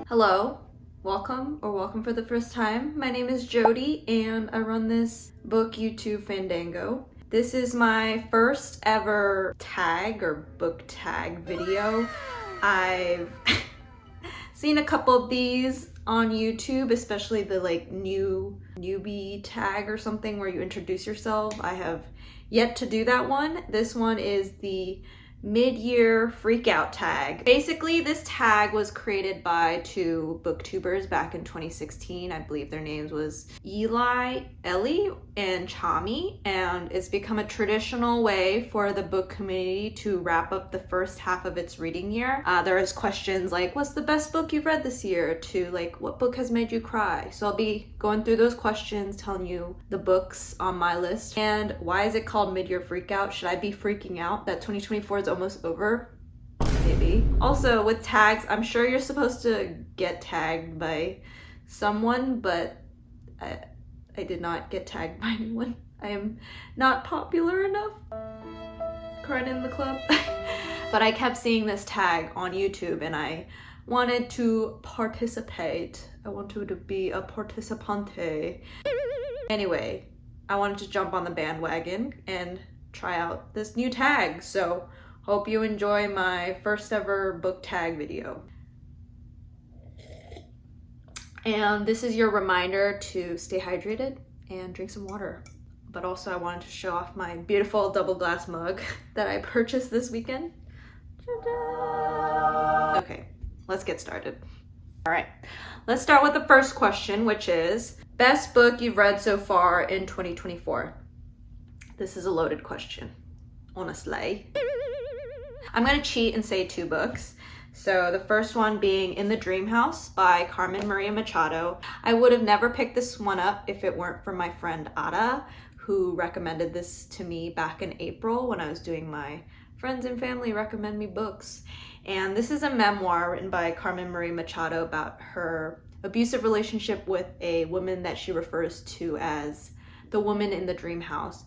Hello, welcome for the first time. My name is Jody and I run this book YouTube Fandango. This is my first ever tag or book tag video. I've seen a couple of these on YouTube, especially the newbie tag or something where you introduce yourself. I have yet to do that one. This one is the mid-year freakout tag. Basically, this tag was created by two booktubers back in 2016. I believe their names was Ellie and Chami, and it's become a traditional way for the book community to wrap up the first half of its reading year. There is questions like, what's the best book you've read this year, to like, what book has made you cry? So I'll be going through those questions, telling you the books on my list. And why is it called mid-year freakout? Should I be freaking out that 2024 is almost over? Maybe. Also, with tags, I'm sure you're supposed to get tagged by someone, but I did not get tagged by anyone. I am not popular enough. Crying in the club. But I kept seeing this tag on YouTube and I wanted to participate. I wanted to be a participante. Anyway, I wanted to jump on the bandwagon and try out this new tag. So hope you enjoy my first ever book tag video. And this is your reminder to stay hydrated and drink some water. But also I wanted to show off my beautiful double glass mug that I purchased this weekend. Ta-da! Okay, let's get started. All right, let's start with the first question, which is best book you've read so far in 2024. This is a loaded question, honestly. I'm gonna cheat and say two books. So the first one being In the Dreamhouse by Carmen Machado. I would have never picked this one up if it weren't for my friend Ada, who recommended this to me back in April when I was doing my friends and family recommend me books. And this is a memoir written by Carmen Machado about her abusive relationship with a woman that she refers to as the woman in the dream house.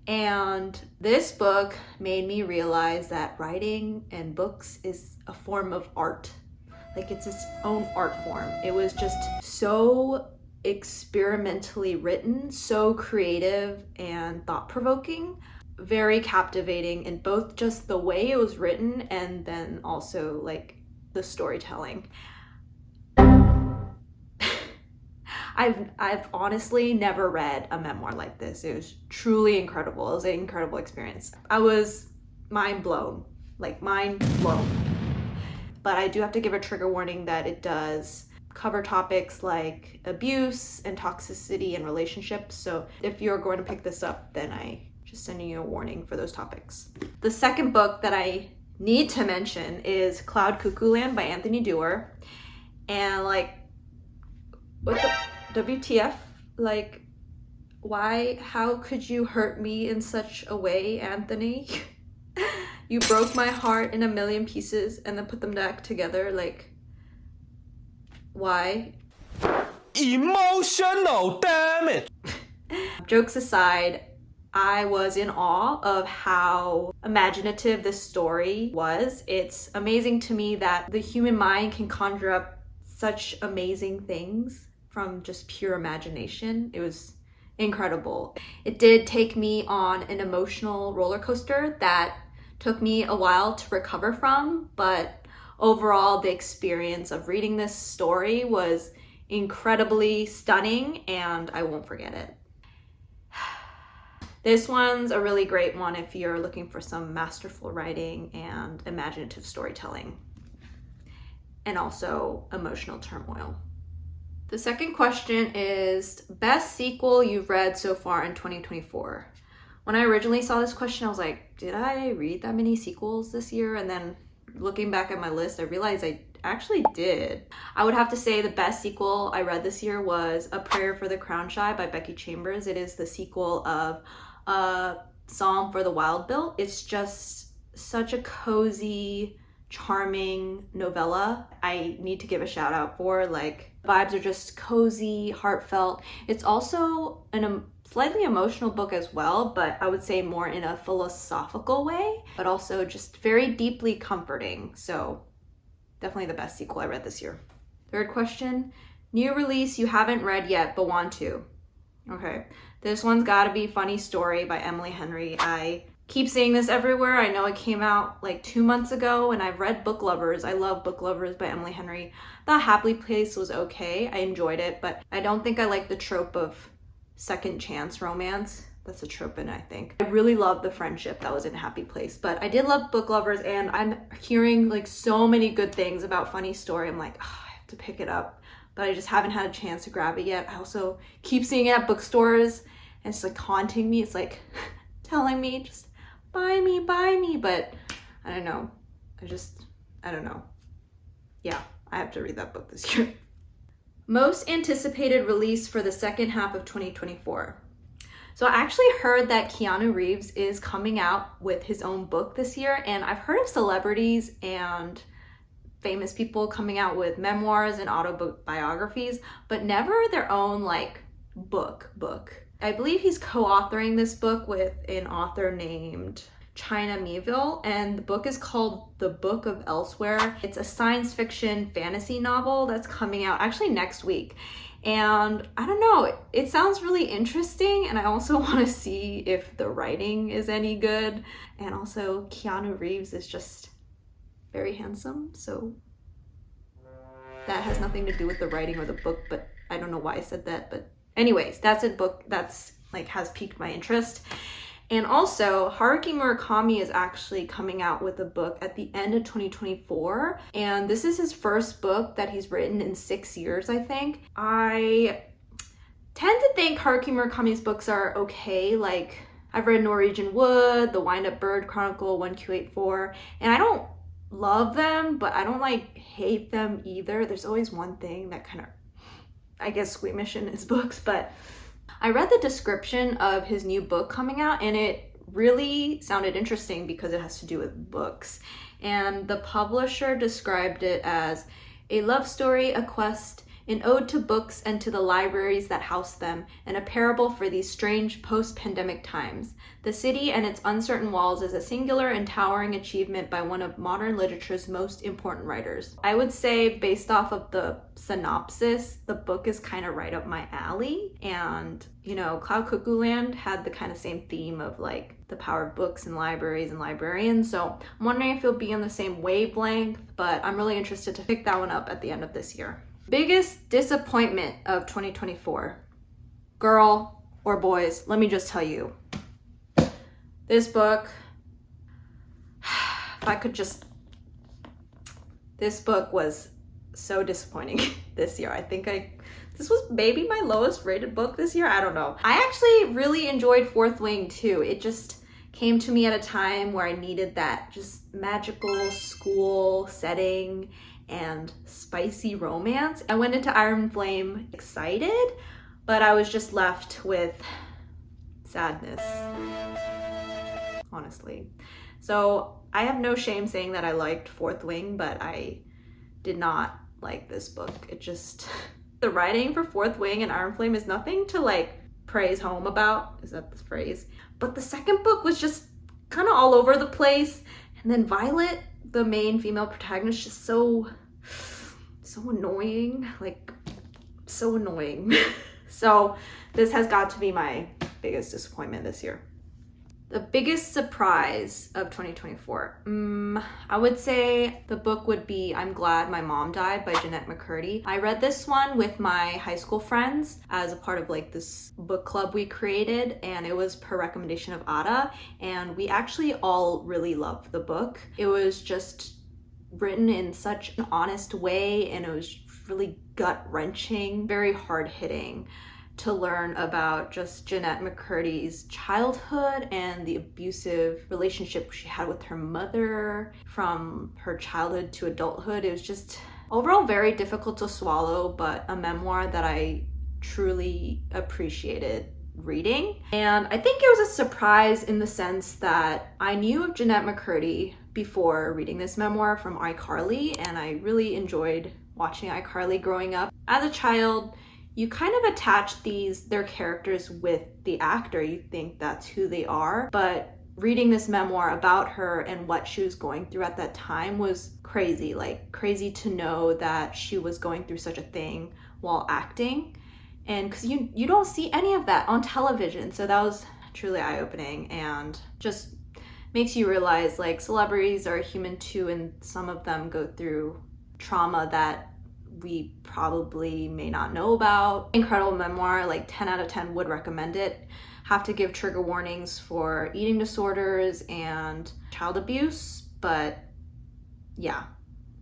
And this book made me realize that writing and books is a form of art. Like, it's its own art form. It was just so experimentally written, so creative and thought-provoking, very captivating in both just the way it was written and then also like the storytelling. I've honestly never read a memoir like this. It was truly incredible. It was an incredible experience. I was mind blown. But I do have to give a trigger warning that it does cover topics like abuse and toxicity in relationships. So if you're going to pick this up, then I just sending you a warning for those topics. The second book that I need to mention is Cloud Cuckoo Land by Anthony Doerr. And like, what the WTF? Like, why? How could you hurt me in such a way, Anthony? You broke my heart in a million pieces and then put them back together. Like, why? Emotional, damn it! Jokes aside, I was in awe of how imaginative this story was. It's amazing to me that the human mind can conjure up such amazing things from just pure imagination. It was incredible. It did take me on an emotional roller coaster that took me a while to recover from, but overall the experience of reading this story was incredibly stunning and I won't forget it. This one's a really great one if you're looking for some masterful writing and imaginative storytelling, and also emotional turmoil. The second question is best sequel you've read so far in 2024. When I originally saw this question, I was like, did I read that many sequels this year? And then looking back at my list, I realized I actually did. I would have to say the best sequel I read this year was A Prayer for the Crown Shy by Becky Chambers. It is the sequel of A Psalm for the Wild Built. It's just such a cozy, charming novella. I need to give a shout out for, like, vibes are just cozy, heartfelt. It's also a slightly emotional book as well, but I would say more in a philosophical way, but also just very deeply comforting. So definitely the best sequel I read this year. Third question, new release you haven't read yet but want to. Okay, this one's gotta be Funny Story by Emily Henry. I keep seeing this everywhere. I know it came out like 2 months ago, and I've read Book Lovers. I love Book Lovers by Emily Henry. The Happily Place was okay. I enjoyed it, but I don't think I like the trope of second chance romance. That's a trope in it, I think. I really love the friendship that was in Happy Place, but I did love Book Lovers, and I'm hearing like so many good things about Funny Story. I'm like, oh, I have to pick it up, but I just haven't had a chance to grab it yet. I also keep seeing it at bookstores, and it's like haunting me. It's like telling me, just buy me, but I don't know. I don't know. Yeah, I have to read that book this year. Most anticipated release for the second half of 2024. So I actually heard that Keanu Reeves is coming out with his own book this year, and I've heard of celebrities and famous people coming out with memoirs and autobiographies, but never their own like book. I believe he's co-authoring this book with an author named China Miéville, and the book is called The Book of Elsewhere. It's a science fiction fantasy novel that's coming out actually next week. And I don't know, it sounds really interesting, and I also want to see if the writing is any good. And also Keanu Reeves is just very handsome, so that has nothing to do with the writing or the book, but I don't know why I said that. But anyways, that's a book that's like has piqued my interest. And also, Haruki Murakami is actually coming out with a book at the end of 2024. And this is his first book that he's written in 6 years, I think. I tend to think Haruki Murakami's books are okay. Like, I've read Norwegian Wood, The Wind-Up Bird Chronicle, 1Q84, and I don't love them, but I don't like hate them either. There's always one thing that kind of, I guess, squeamish in his books, but I read the description of his new book coming out, and it really sounded interesting because it has to do with books. And the publisher described it as a love story, a quest, an ode to books and to the libraries that house them, and a parable for these strange post-pandemic times. The city and its uncertain walls is a singular and towering achievement by one of modern literature's most important writers. I would say, based off of the synopsis, the book is kind of right up my alley. And, you know, Cloud Cuckoo Land had the kind of same theme of like the power of books and libraries and librarians. So I'm wondering if it'll be on the same wavelength, but I'm really interested to pick that one up at the end of this year. Biggest disappointment of 2024. Girl or boys, let me just tell you. This book, this book was so disappointing this year. I think this was maybe my lowest rated book this year. I don't know. I actually really enjoyed Fourth Wing too. It just came to me at a time where I needed that just magical school setting and spicy romance. I went into Iron Flame excited, but I was just left with sadness, honestly. So I have no shame saying that I liked Fourth Wing, but I did not like this book. It just, the writing for Fourth Wing and Iron Flame is nothing to like praise home about. Is that the phrase? But the second book was just kind of all over the place. And then Violet, the main female protagonist, just so annoying, like so annoying. So this has got to be my biggest disappointment this year. The biggest surprise of 2024. I would say the book would be I'm Glad My Mom Died by Jeanette McCurdy. I read this one with my high school friends as a part of like this book club we created, and it was per recommendation of Ada, and we actually all really loved the book. It was just written in such an honest way, and it was really gut-wrenching, very hard-hitting to learn about just Jeanette McCurdy's childhood and the abusive relationship she had with her mother from her childhood to adulthood. It was just overall very difficult to swallow, but a memoir that I truly appreciated reading. And I think it was a surprise in the sense that I knew of Jeanette McCurdy before reading this memoir from iCarly, and I really enjoyed watching iCarly growing up. As a child, you kind of attach their characters with the actor. You think that's who they are, but reading this memoir about her and what she was going through at that time was crazy. Like, crazy to know that she was going through such a thing while acting. And because you don't see any of that on television. So that was truly eye-opening, and just makes you realize like celebrities are human too, and some of them go through trauma that we probably may not know about. Incredible memoir, like 10 out of 10 would recommend it. Have to give trigger warnings for eating disorders and child abuse, but yeah,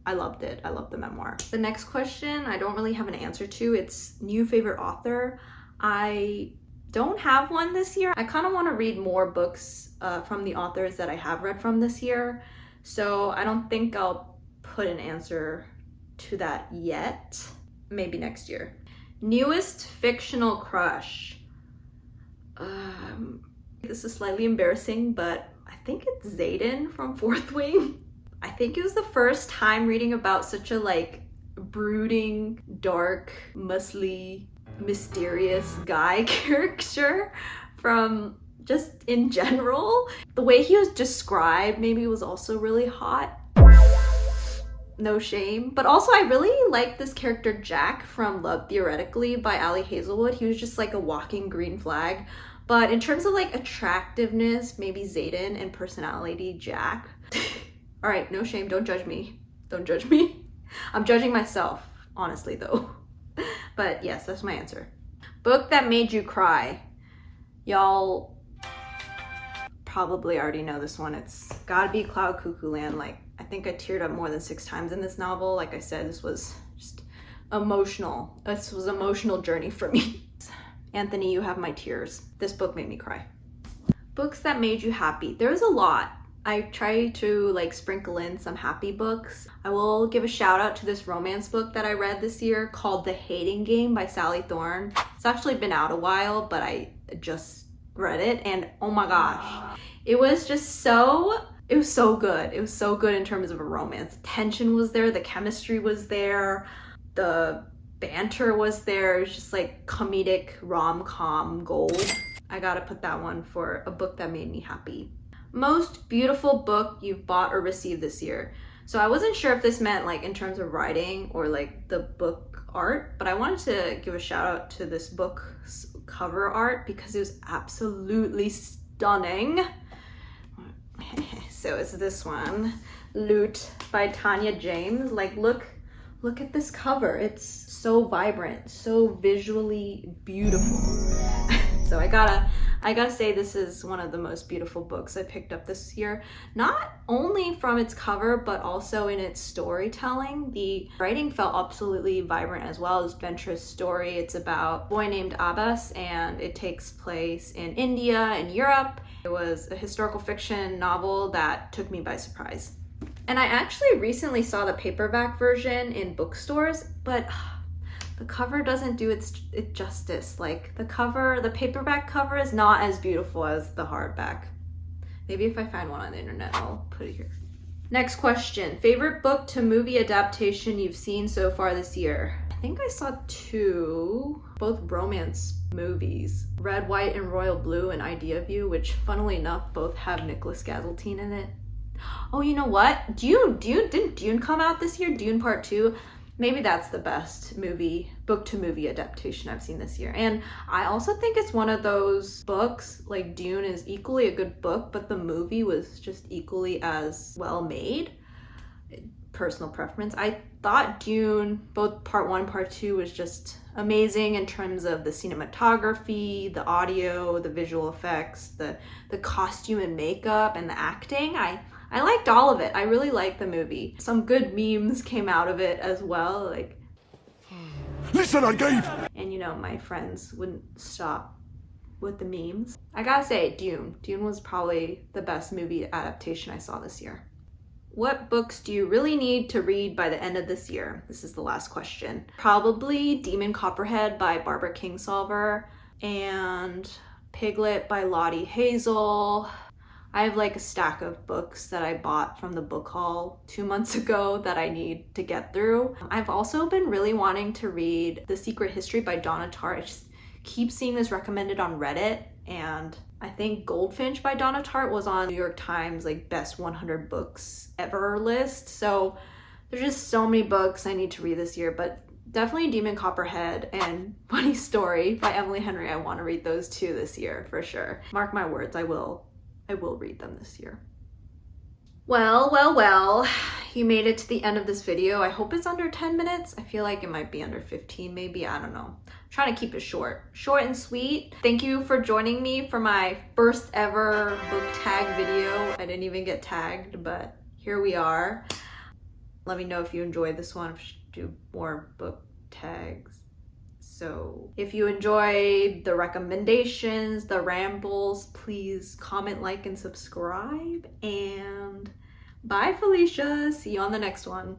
I loved it. I love the memoir. The next question I don't really have an answer to. It's new favorite author. I don't have one this year. I kind of want to read more books from the authors that I have read from this year, so I don't think I'll put an answer to that yet. Maybe next year. Newest fictional crush. This is slightly embarrassing, but I think it's Xaden from Fourth Wing. I think it was the first time reading about such a like brooding, dark, muscly, mysterious guy character from just in general. The way he was described maybe was also really hot. No shame. But also I really like this character Jack from Love Theoretically by Ali Hazelwood. He was just like a walking green flag. But in terms of like attractiveness, maybe Xaden, and personality, Jack. All right, no shame, don't judge me. Don't judge me. I'm judging myself, honestly though. But yes, that's my answer. Book that made you cry. Y'all probably already know this one. It's gotta be Cloud Cuckoo Land. Like, I think I teared up more than 6 times in this novel. Like I said, this was just emotional. This was an emotional journey for me. Anthony, you have my tears. This book made me cry. Books that made you happy. There's a lot. I try to like sprinkle in some happy books. I will give a shout out to this romance book that I read this year called The Hating Game by Sally Thorne. It's actually been out a while, but I just read it, and oh my gosh, it was just so, it was so good. It was so good in terms of a romance. Tension was there, the chemistry was there, the banter was there. It was just like comedic rom-com gold. I gotta put that one for a book that made me happy. Most beautiful book you've bought or received this year. So I wasn't sure if this meant like in terms of writing or like the book art, but I wanted to give a shout out to this book's cover art because it was absolutely stunning. So it's this one, Loot by Tanya James. Like look at this cover. It's so vibrant, so visually beautiful. So I gotta say this is one of the most beautiful books I picked up this year. Not only from its cover, but also in its storytelling. The writing felt absolutely vibrant as well. It's an adventurous story. It's about a boy named Abbas, and it takes place in India and Europe. It was a historical fiction novel that took me by surprise. And I actually recently saw the paperback version in bookstores, but the cover doesn't do it justice. Like the paperback cover is not as beautiful as the hardback. Maybe if I find one on the internet, I'll put it here. Next question, favorite book to movie adaptation you've seen so far this year? I think I saw 2, both romance movies, Red, White, and Royal Blue and Idea of You, which funnily enough, both have Nicholas Gazeltine in it. Oh, you know what? Didn't Dune come out this year? Dune Part 2? Maybe that's the best book to movie adaptation I've seen this year. And I also think it's one of those books, like Dune is equally a good book, but the movie was just equally as well made. Personal preference. I thought Dune, both Part 1, Part 2, was just amazing in terms of the cinematography, the audio, the visual effects, the costume and makeup, and the acting. I liked all of it. I really liked the movie. Some good memes came out of it as well. Like, listen, I gave. And you know, my friends wouldn't stop with the memes. I gotta say, Dune. Dune was probably the best movie adaptation I saw this year. What books do you really need to read by the end of this year? This is the last question. Probably Demon Copperhead by Barbara Kingsolver and Piglet by Lottie Hazel. I have like a stack of books that I bought from the book haul 2 months ago that I need to get through. I've also been really wanting to read The Secret History by Donna Tartt. I just keep seeing this recommended on Reddit, and I think Goldfinch by Donna Tartt was on New York Times like best 100 books ever list. So there's just so many books I need to read this year, but definitely Demon Copperhead and Funny Story by Emily Henry. I want to read those two this year for sure. Mark my words, I will read them this year. Well, you made it to the end of this video. I hope it's under 10 minutes. I feel like it might be under 15 maybe, I don't know. I'm trying to keep it short and sweet. Thank you for joining me for my first ever book tag video. I didn't even get tagged, but here we are. Let me know if you enjoyed this one, if we should do more book tags. So if you enjoyed the recommendations, the rambles, please comment, like, and subscribe. And bye, Felicia. See you on the next one.